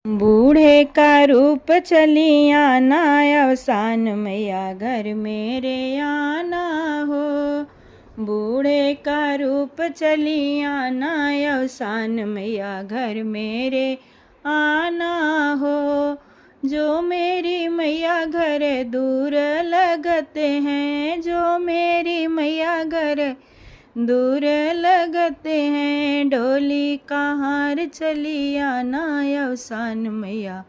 बूढ़े का रूप चली आना, अवसान मैया घर मेरे आना हो। बूढ़े का रूप चली आना, अवसान मैया घर मेरे आना हो। जो मेरी मैया घर दूर लगते हैं, जो मेरी मैया घर दूर लगते हैं, डोली का हार चली आना, अवसान मैया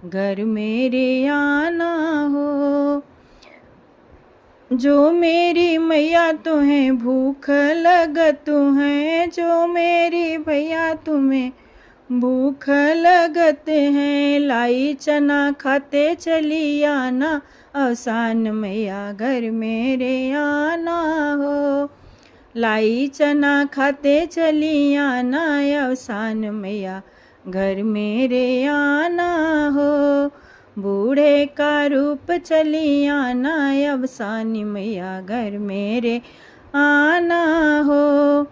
घर मेरे आना हो। जो मेरी मैया तुम्हें भूख लगतु है, जो मेरी भैया तुम्हें भूख लगते हैं, लाई चना खाते चली आना, अवसान मैया घर मेरे आना हो। लाई चना खाते चली आना, अवसान मैया घर मेरे आना हो। बूढ़े का रूप चली आना, अवसान मैया घर मेरे आना हो।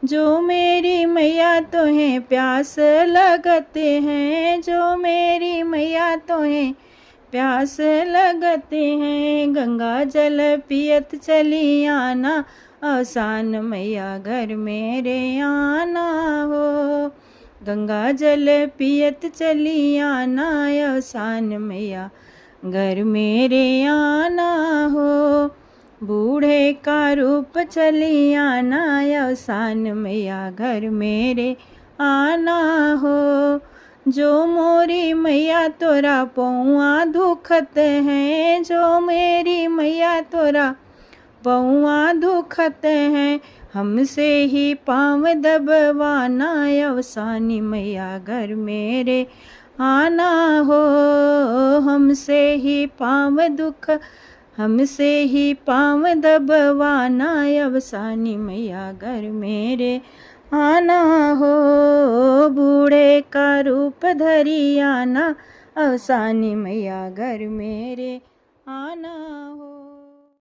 जो मेरी मैया तुम्हें प्यास लगते हैं, जो मेरी मैया तुम्हें प्यास लगते हैं, गंगा जल पियत चली आना, अवसान मैया घर मेरे आना हो। गंगा जल पियत चली आना, अवसान मैया घर मेरे आना हो। बूढ़े का रूप चली आना, अवसान मैया घर मेरे आना हो। जो मोरी मैया तोरा पौआ दुखत हैं, जो मेरी मैया तोरा पौआ दुखत हैं, हमसे ही पाँव दबवाना, अवसानी मैया घर मेरे आना हो। हमसे ही पाँव दुख, हमसे ही पाँव दबवाना, अवसानी मैया घर मेरे आना हो। बूढ़े का रूप धरी आना, अवसानी मैया घर मेरे आना हो।